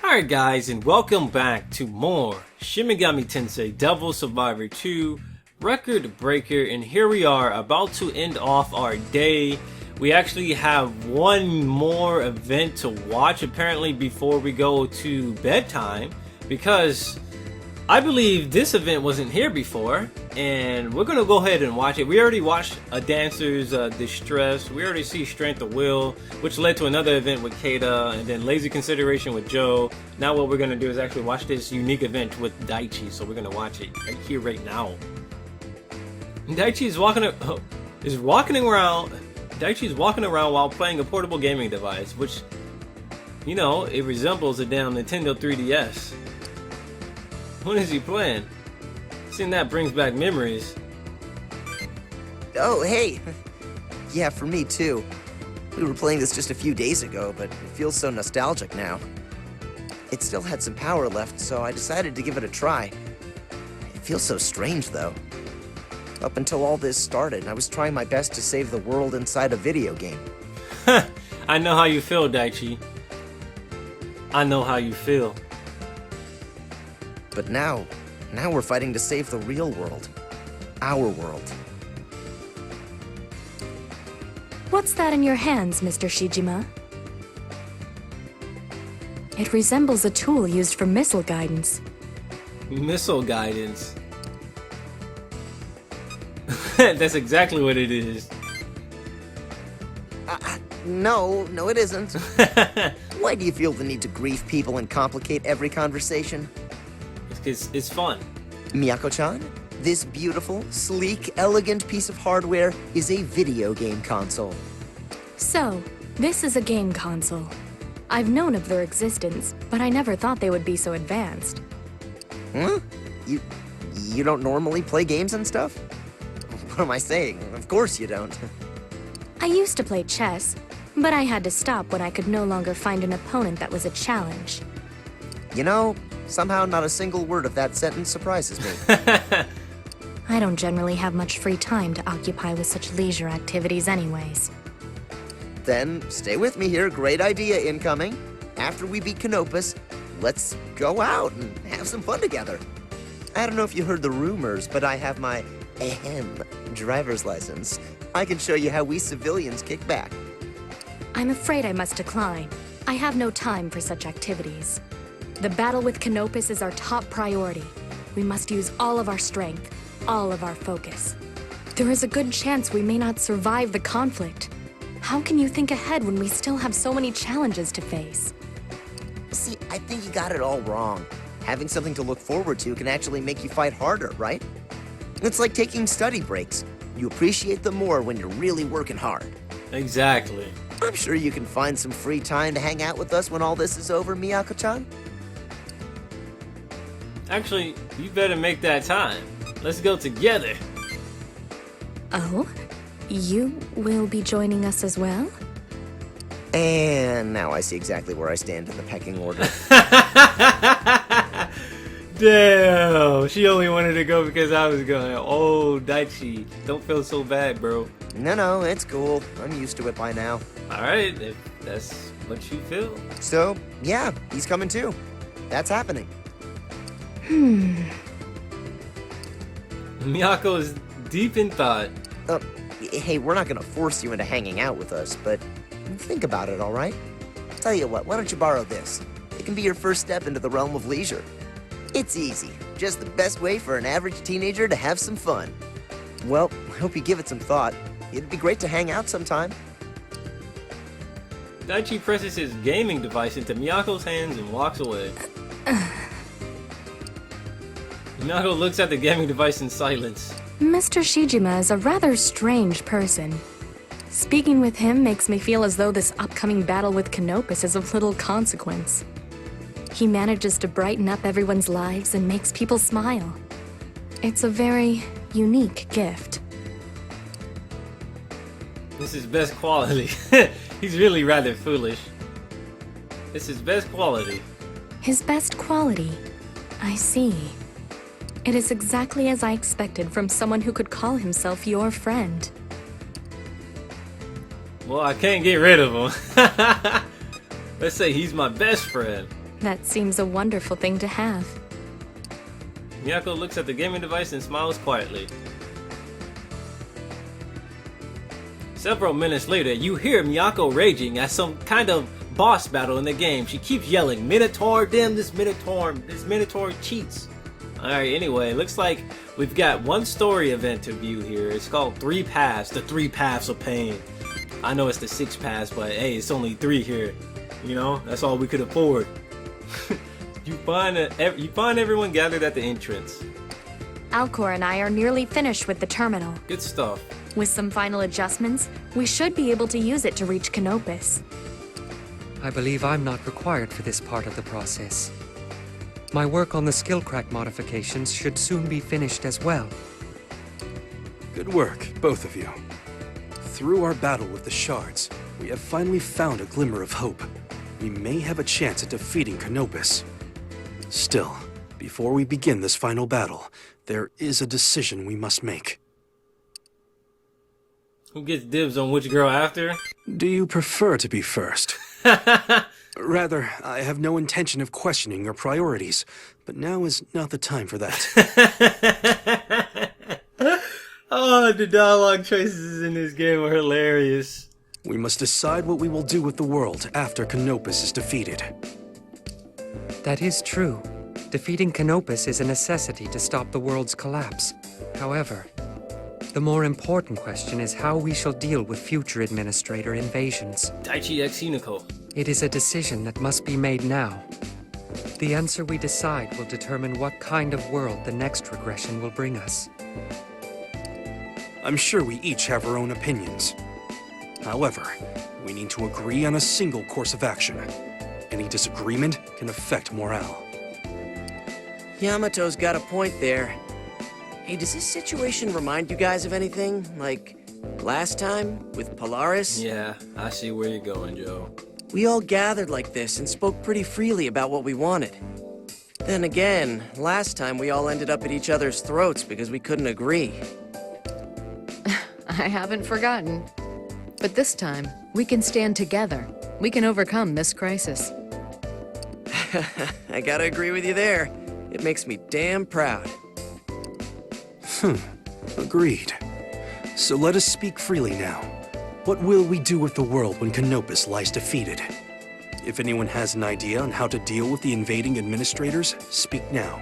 Alright guys, and welcome back to more Shin Megami Tensei Devil Survivor 2 Record Breaker, and here we are about to end off our day. We actually have one more event to watch apparently before we go to bedtime, because I believe this event wasn't here before, and we're gonna go ahead and watch it. We already watched a dancer's distress. We already see strength of will, which led to another event with Keita, and then lazy consideration with Joe. Now what we're gonna do is actually watch this unique event with Daichi. So we're gonna watch it right here, right now. Daichi is walking around. Daichi's walking around while playing a portable gaming device, which, you know, it resembles a damn Nintendo 3DS. What is he playing? Seeing that brings back memories. Oh, hey! Yeah, for me too. We were playing this just a few days ago, but it feels so nostalgic now. It still had some power left, so I decided to give it a try. It feels so strange, though. Up until all this started, I was trying my best to save the world inside a video game. I know how you feel, Daichi. I know how you feel. But now we're fighting to save the real world. Our world. What's that in your hands, Mr. Shijima? It resembles a tool used for missile guidance. Missile guidance. That's exactly what it is. No, it isn't. Why do you feel the need to grief people and complicate every conversation? It's fun. Miyako-chan, this beautiful, sleek, elegant piece of hardware is a video game console. So, this is a game console. I've known of their existence, but I never thought they would be so advanced. Huh? You don't normally play games and stuff? What am I saying? Of course you don't. I used to play chess, but I had to stop when I could no longer find an opponent that was a challenge. You know, somehow not a single word of that sentence surprises me. I don't generally have much free time to occupy with such leisure activities anyways. Then, stay with me here, great idea incoming. After we beat Canopus, let's go out and have some fun together. I don't know if you heard the rumors, but I have my driver's license. I can show you how we civilians kick back. I'm afraid I must decline. I have no time for such activities. The battle with Canopus is our top priority. We must use all of our strength, all of our focus. There is a good chance we may not survive the conflict. How can you think ahead when we still have so many challenges to face? See, I think you got it all wrong. Having something to look forward to can actually make you fight harder, right? It's like taking study breaks. You appreciate them more when you're really working hard. Exactly. I'm sure you can find some free time to hang out with us when all this is over, Miyako-chan. Actually, you better make that time. Let's go together. Oh? You will be joining us as well? And now I see exactly where I stand in the pecking order. Damn, she only wanted to go because I was going. Oh, Daichi, don't feel so bad, bro. No, it's cool. I'm used to it by now. Alright, if that's what you feel. So, yeah, he's coming too. That's happening. Miyako is deep in thought. Hey, we're not gonna force you into hanging out with us, but think about it, alright? Tell you what, why don't you borrow this? It can be your first step into the realm of leisure. It's easy, just the best way for an average teenager to have some fun. Well, I hope you give it some thought. It'd be great to hang out sometime. Daichi presses his gaming device into Miyako's hands and walks away. Miyako looks at the gaming device in silence. Mr. Shijima is a rather strange person. Speaking with him makes me feel as though this upcoming battle with Canopus is of little consequence. He manages to brighten up everyone's lives and makes people smile. It's a very unique gift. This is best quality. He's really rather foolish. This is best quality. His best quality? I see. It is exactly as I expected from someone who could call himself your friend. Well, I can't get rid of him. Let's say he's my best friend. That seems a wonderful thing to have. Miyako looks at the gaming device and smiles quietly. Several minutes later, you hear Miyako raging at some kind of boss battle in the game. She keeps yelling, Minotaur, damn this Minotaur cheats. Alright, anyway, looks like we've got one story event to view here. It's called 3 Paths, the 3 Paths of Pain. I know it's the 6 paths, but hey, it's only 3 here. You know, that's all we could afford. You find everyone gathered at the entrance. Alcor and I are nearly finished with the terminal. Good stuff. With some final adjustments, we should be able to use it to reach Canopus. I believe I'm not required for this part of the process. My work on the skill crack modifications should soon be finished as well. Good work, both of you. Through our battle with the shards, we have finally found a glimmer of hope. We may have a chance at defeating Canopus. Still, before we begin this final battle, there is a decision we must make. Who gets dibs on which girl after? Do you prefer to be first? Rather, I have no intention of questioning your priorities, but now is not the time for that. Oh, the dialogue choices in this game are hilarious. We must decide what we will do with the world after Canopus is defeated. That is true. Defeating Canopus is a necessity to stop the world's collapse. However, the more important question is how we shall deal with future administrator invasions. Daichi X Hinoco. It is a decision that must be made now. The answer we decide will determine what kind of world the next regression will bring us. I'm sure we each have our own opinions. However, we need to agree on a single course of action. Any disagreement can affect morale. Yamato's got a point there. Hey, does this situation remind you guys of anything? Like, last time, with Polaris? Yeah, I see where you're going, Joe. We all gathered like this and spoke pretty freely about what we wanted. Then again, last time we all ended up at each other's throats because we couldn't agree. I haven't forgotten. But this time, we can stand together. We can overcome this crisis. I gotta agree with you there. It makes me damn proud. Agreed. So let us speak freely now. What will we do with the world when Canopus lies defeated? If anyone has an idea on how to deal with the invading administrators, speak now.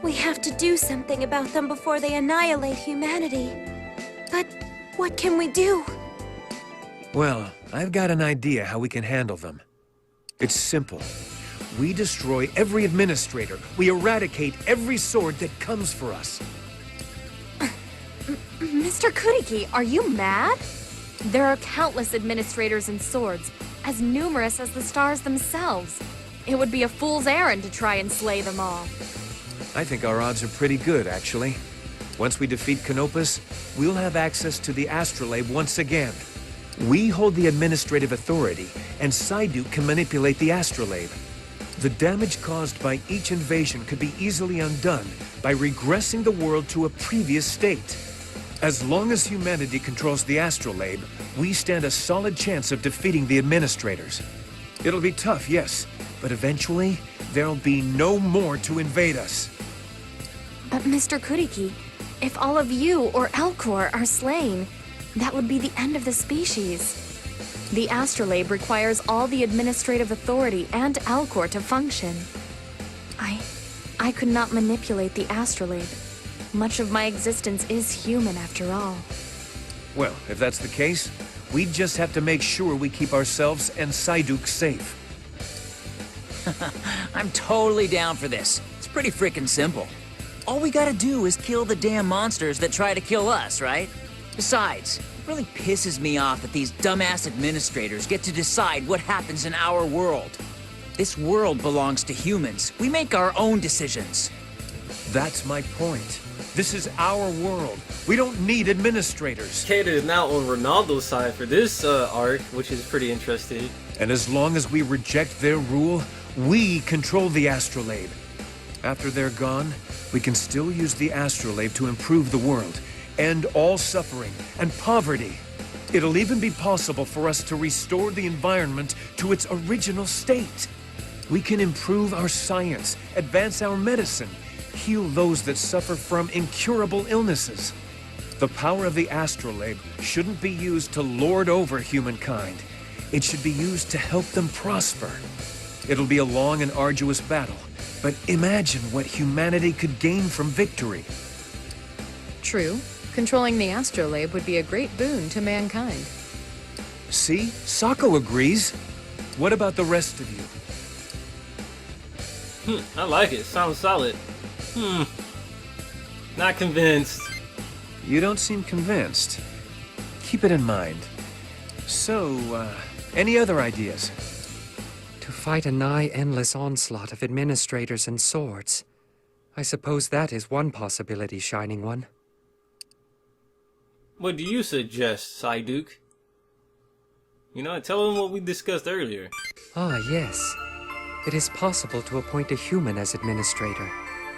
We have to do something about them before they annihilate humanity. But what can we do? Well, I've got an idea how we can handle them. It's simple. We destroy every administrator. We eradicate every sword that comes for us. Mr. Kuriki, are you mad? There are countless administrators and swords, as numerous as the stars themselves. It would be a fool's errand to try and slay them all. I think our odds are pretty good, actually. Once we defeat Canopus, we'll have access to the astrolabe once again. We hold the administrative authority, and Psyduke can manipulate the astrolabe. The damage caused by each invasion could be easily undone by regressing the world to a previous state. As long as humanity controls the astrolabe, we stand a solid chance of defeating the administrators. It'll be tough, yes, but eventually, there'll be no more to invade us. But Mr. Kuriki, if all of you or Alcor are slain, that would be the end of the species. The astrolabe requires all the administrative authority and Alcor to function. I could not manipulate the astrolabe. Much of my existence is human after all. Well, if that's the case, we just have to make sure we keep ourselves and Psyduke safe. I'm totally down for this. It's pretty freaking simple. All we gotta do is kill the damn monsters that try to kill us, right? Besides, it really pisses me off that these dumbass administrators get to decide what happens in our world. This world belongs to humans. We make our own decisions. That's my point. This is our world. We don't need administrators. Kata is now on Ronaldo's side for this arc, which is pretty interesting. And as long as we reject their rule, we control the astrolabe. After they're gone, we can still use the astrolabe to improve the world, end all suffering and poverty. It'll even be possible for us to restore the environment to its original state. We can improve our science, advance our medicine, heal those that suffer from incurable illnesses. The power of the astrolabe shouldn't be used to lord over humankind. It should be used to help them prosper. It'll be a long and arduous battle, but imagine what humanity could gain from victory. True. Controlling the astrolabe would be a great boon to mankind. See? Sako agrees. What about the rest of you? I like it. Sounds solid. Not convinced. You don't seem convinced. Keep it in mind. So, any other ideas? To fight a nigh endless onslaught of administrators and swords. I suppose that is one possibility, Shining One. What do you suggest, Psyduke? You know, tell him what we discussed earlier. Ah, yes. It is possible to appoint a human as administrator,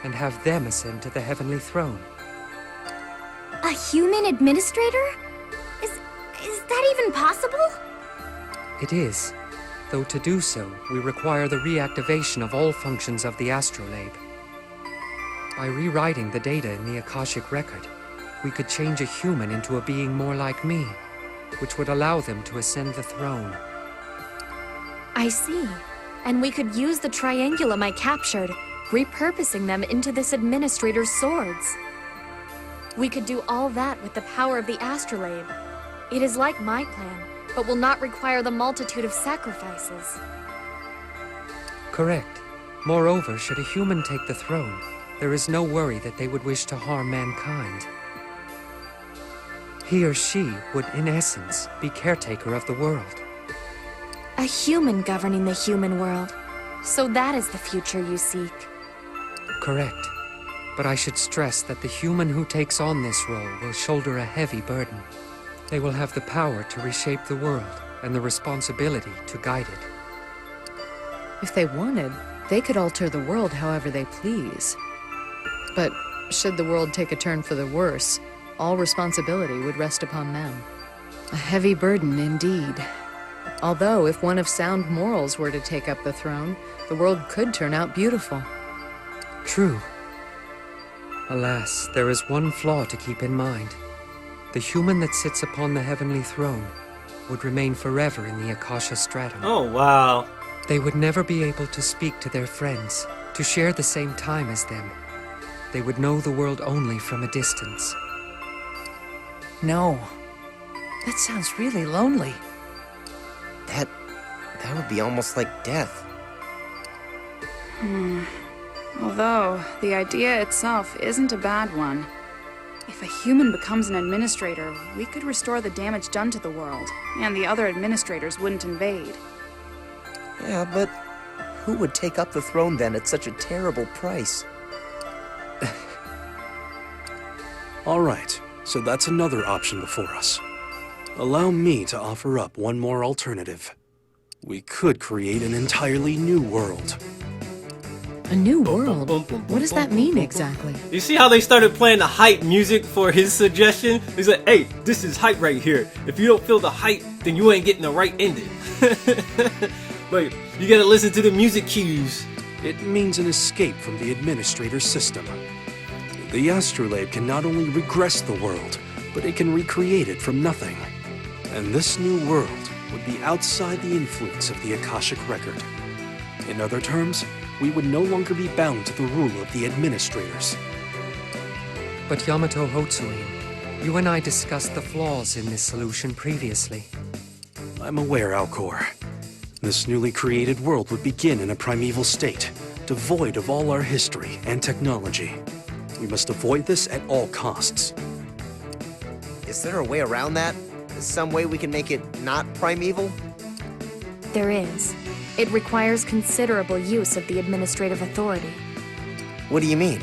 and have them ascend to the heavenly throne. A human administrator? Is that even possible? It is, though to do so, we require the reactivation of all functions of the astrolabe. By rewriting the data in the Akashic record, we could change a human into a being more like me, which would allow them to ascend the throne. I see. And we could use the Triangulum I captured, repurposing them into this administrator's swords. We could do all that with the power of the astrolabe. It is like my plan, but will not require the multitude of sacrifices. Correct. Moreover, should a human take the throne, there is no worry that they would wish to harm mankind. He or she would, in essence, be caretaker of the world. A human governing the human world. So that is the future you seek. Correct. But I should stress that the human who takes on this role will shoulder a heavy burden. They will have the power to reshape the world, and the responsibility to guide it. If they wanted, they could alter the world however they please. But should the world take a turn for the worse, all responsibility would rest upon them. A heavy burden indeed. Although, if one of sound morals were to take up the throne, the world could turn out beautiful. True. Alas, there is one flaw to keep in mind. The human that sits upon the heavenly throne would remain forever in the Akasha stratum. Oh, wow. They would never be able to speak to their friends, to share the same time as them. They would know the world only from a distance. No. That sounds really lonely. That would be almost like death. Although, the idea itself isn't a bad one. If a human becomes an administrator, we could restore the damage done to the world, and the other administrators wouldn't invade. Yeah, but who would take up the throne then at such a terrible price? All right, so that's another option before us. Allow me to offer up one more alternative. We could create an entirely new world. A new world? What does that mean exactly? You see how they started playing the hype music for his suggestion? He's like, hey, this is hype right here. If you don't feel the hype, then you ain't getting the right ending. But you gotta listen to the music cues. It means an escape from the administrator system. The astrolabe can not only regress the world, but it can recreate it from nothing. And this new world would be outside the influence of the Akashic record. In other terms, we would no longer be bound to the rule of the administrators. But Yamato Hotsuin, you and I discussed the flaws in this solution previously. I'm aware, Alcor. This newly created world would begin in a primeval state, devoid of all our history and technology. We must avoid this at all costs. Is there a way around that? Is some way we can make it not primeval? There is. It requires considerable use of the administrative authority. What do you mean?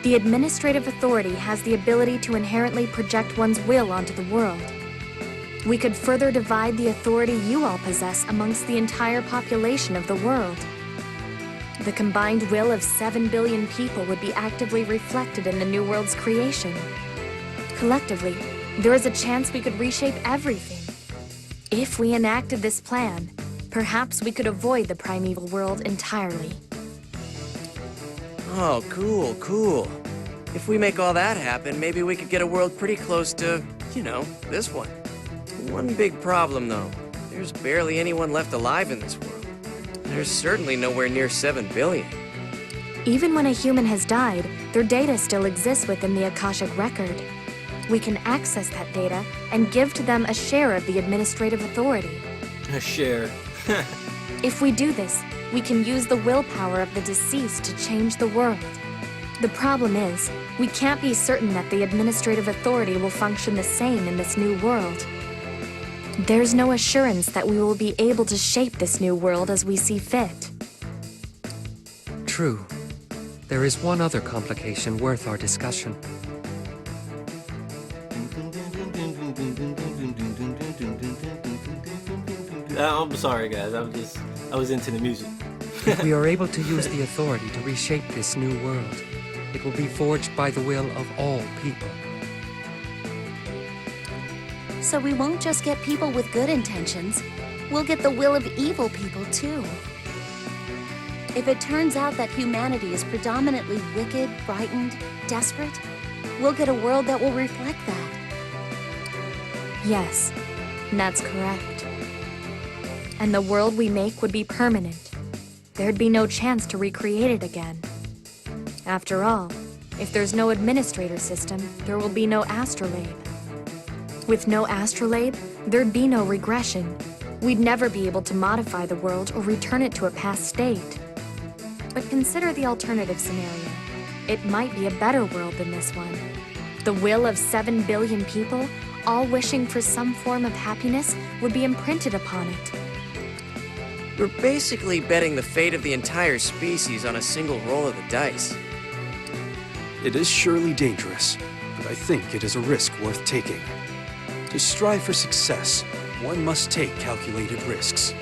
The administrative authority has the ability to inherently project one's will onto the world. We could further divide the authority you all possess amongst the entire population of the world. The combined will of 7 billion people would be actively reflected in the new world's creation. Collectively, there is a chance we could reshape everything. If we enacted this plan, Perhaps we could avoid the primeval world entirely. Oh, cool, cool. If we make all that happen, maybe we could get a world pretty close to, you know, this one. One big problem, though. There's barely anyone left alive in this world. There's certainly nowhere near 7 billion. Even when a human has died, their data still exists within the Akashic record. We can access that data and give to them a share of the administrative authority. A share. If we do this, we can use the willpower of the deceased to change the world. The problem is, we can't be certain that the administrative authority will function the same in this new world. There's no assurance that we will be able to shape this new world as we see fit. True. There is one other complication worth our discussion. I'm sorry, guys. I was into the music. If we are able to use the authority to reshape this new world, it will be forged by the will of all people. So we won't just get people with good intentions. We'll get the will of evil people, too. If it turns out that humanity is predominantly wicked, frightened, desperate, we'll get a world that will reflect that. Yes, that's correct. And the world we make would be permanent. There'd be no chance to recreate it again. After all, if there's no administrator system, there will be no astrolabe. With no astrolabe, there'd be no regression. We'd never be able to modify the world or return it to a past state. But consider the alternative scenario. It might be a better world than this one. The will of 7 billion people, all wishing for some form of happiness, would be imprinted upon it. We're basically betting the fate of the entire species on a single roll of the dice. It is surely dangerous, but I think it is a risk worth taking. To strive for success, one must take calculated risks.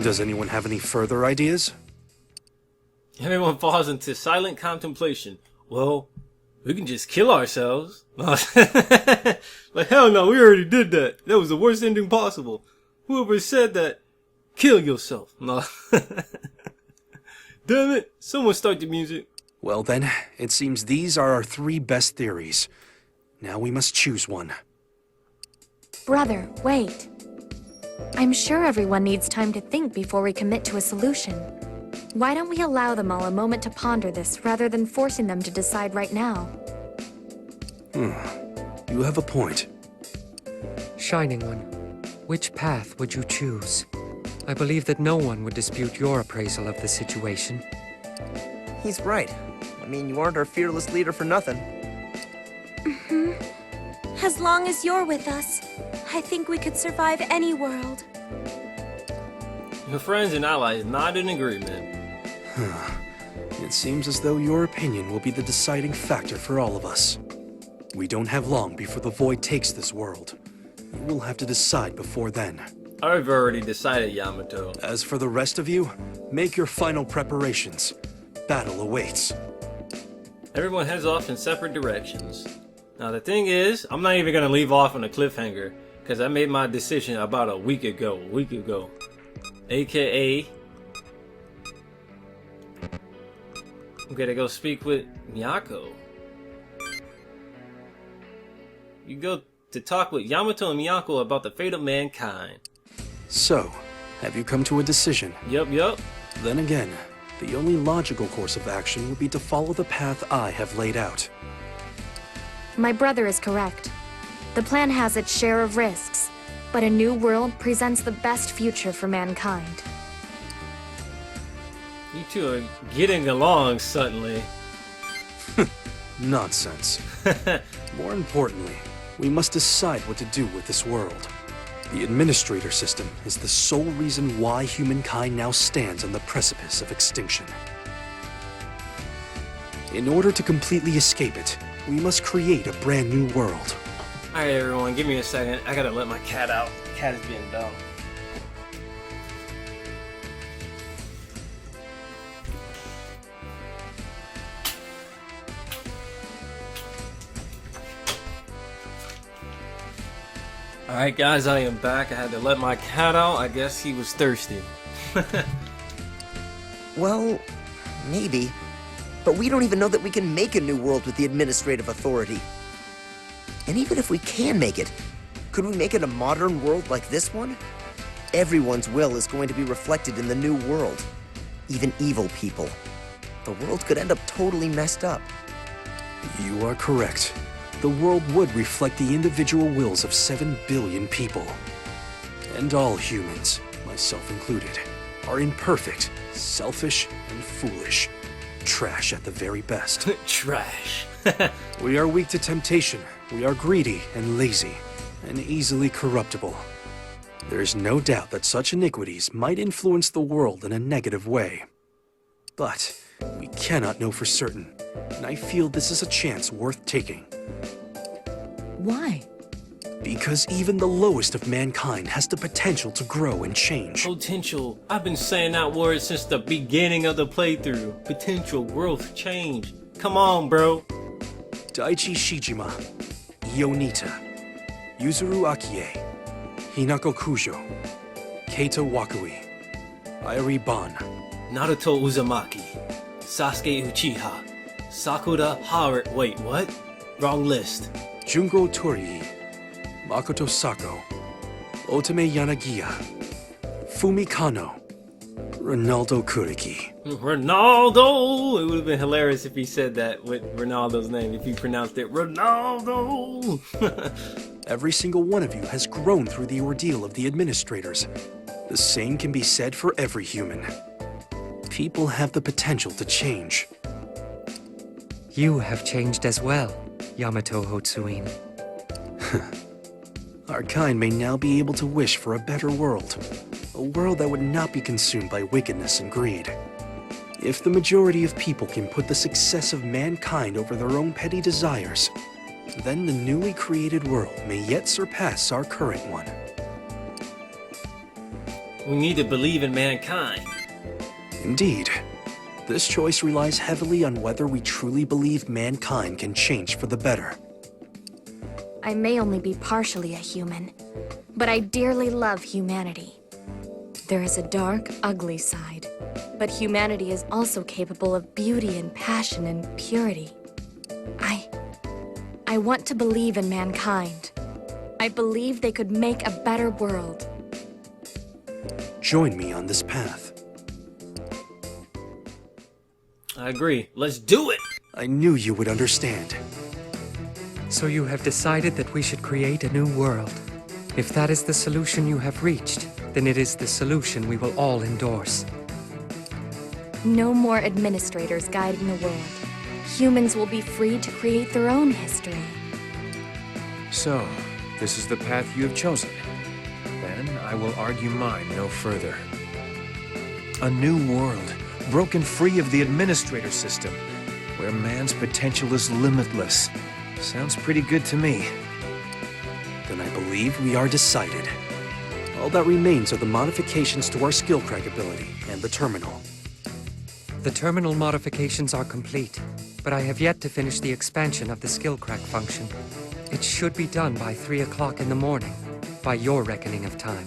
Does anyone have any further ideas? Everyone falls into silent contemplation. Well, we can just kill ourselves. Like, hell no, we already did that. That was the worst ending possible. Whoever said that, kill yourself. No. Damn it, someone start the music. Well then, it seems these are our 3 best theories. Now we must choose one. Brother, wait. I'm sure everyone needs time to think before we commit to a solution. Why don't we allow them all a moment to ponder this rather than forcing them to decide right now? You have a point. Shining One, which path would you choose? I believe that no one would dispute your appraisal of the situation. He's right. I mean, you aren't our fearless leader for nothing. As long as you're with us, I think we could survive any world. Your friends and allies nod in agreement. It seems as though your opinion will be the deciding factor for all of us. We don't have long before the Void takes this world. You will have to decide before then. I've already decided, Yamato. As for the rest of you, make your final preparations. Battle awaits. Everyone heads off in separate directions. Now the thing is, I'm not even gonna leave off on a cliffhanger, because I made my decision about a week ago. AKA, I'm gonna go speak with Miyako. You go to talk with Yamato and Miyako about the fate of mankind. So, have you come to a decision? Yup. Then again, the only logical course of action would be to follow the path I have laid out. My brother is correct. The plan has its share of risks, but a new world presents the best future for mankind. You two are getting along suddenly. Nonsense. More importantly, we must decide what to do with this world. The administrator system is the sole reason why humankind now stands on the precipice of extinction. In order to completely escape it, we must create a brand new world. Alright everyone, give me a second. I gotta let my cat out. The cat is being dumb. Alright guys, I am back. I had to let my cat out. I guess he was thirsty. Well, maybe. But we don't even know that we can make a new world with the administrative authority. And even if we can make it, could we make it a modern world like this one? Everyone's will is going to be reflected in the new world. Even evil people. The world could end up totally messed up. You are correct. The world would reflect the individual wills of 7 billion people. And all humans, myself included, are imperfect, selfish, and foolish. Trash at the very best. Trash. We are weak to temptation. We are greedy and lazy, and easily corruptible. There is no doubt that such iniquities might influence the world in a negative way. But we cannot know for certain, and I feel this is a chance worth taking. Why? Because even the lowest of mankind has the potential to grow and change. Potential. I've been saying that word since the beginning of the playthrough. Potential, growth, change. Come on, bro. Daichi Shijima, Ionita, Yuzuru Akie, Hinako Kujo, Keito Wakui, Airi Ban, Naruto Uzumaki, Sasuke Uchiha, Sakura Haruhi. Wait, what? Wrong list. Jungo Torii, Makoto Sako, Otome Yanagiya, Fumi Kano, Ronaldo Kuriki. Ronaldo! It would have been hilarious if he said that with Ronaldo's name, if he pronounced it Ronaldo! Every single one of you has grown through the ordeal of the administrators. The same can be said for every human. People have the potential to change. You have changed as well, Yamato Hotsuin. Our kind may now be able to wish for a better world. A world that would not be consumed by wickedness and greed. If the majority of people can put the success of mankind over their own petty desires, then the newly created world may yet surpass our current one. We need to believe in mankind. Indeed. This choice relies heavily on whether we truly believe mankind can change for the better. I may only be partially a human, but I dearly love humanity. There is a dark, ugly side, but humanity is also capable of beauty and passion and purity. I want to believe in mankind. I believe they could make a better world. Join me on this path. I agree. Let's do it! I knew you would understand. So you have decided that we should create a new world. If that is the solution you have reached, then it is the solution we will all endorse. No more administrators guiding the world. Humans will be free to create their own history. So, this is the path you have chosen. Then I will argue mine no further. A new world, broken free of the administrator system, where man's potential is limitless. Sounds pretty good to me. Then I believe we are decided. All that remains are the modifications to our skill crack ability and the terminal. The terminal modifications are complete, but I have yet to finish the expansion of the skill crack function. It should be done by 3 o'clock in the morning, by your reckoning of time.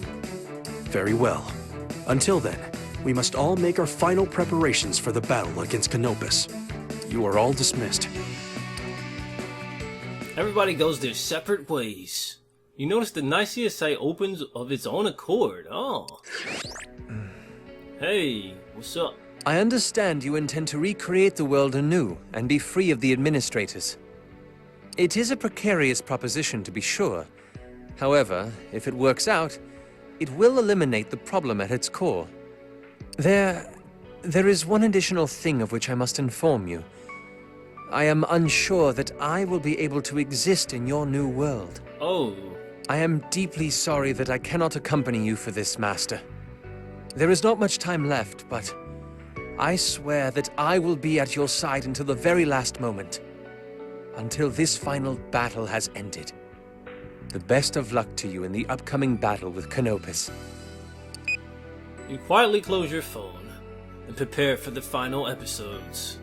Very well. Until then, we must all make our final preparations for the battle against Canopus. You are all dismissed. Everybody goes their separate ways. You notice the Nicaea site opens of its own accord. Oh. Hey, what's up? I understand you intend to recreate the world anew and be free of the administrators. It is a precarious proposition, to be sure. However, if it works out, it will eliminate the problem at its core. There is one additional thing of which I must inform you. I am unsure that I will be able to exist in your new world. Oh. I am deeply sorry that I cannot accompany you for this, Master. There is not much time left, but I swear that I will be at your side until the very last moment. Until this final battle has ended. The best of luck to you in the upcoming battle with Canopus. You quietly close your phone and prepare for the final episodes.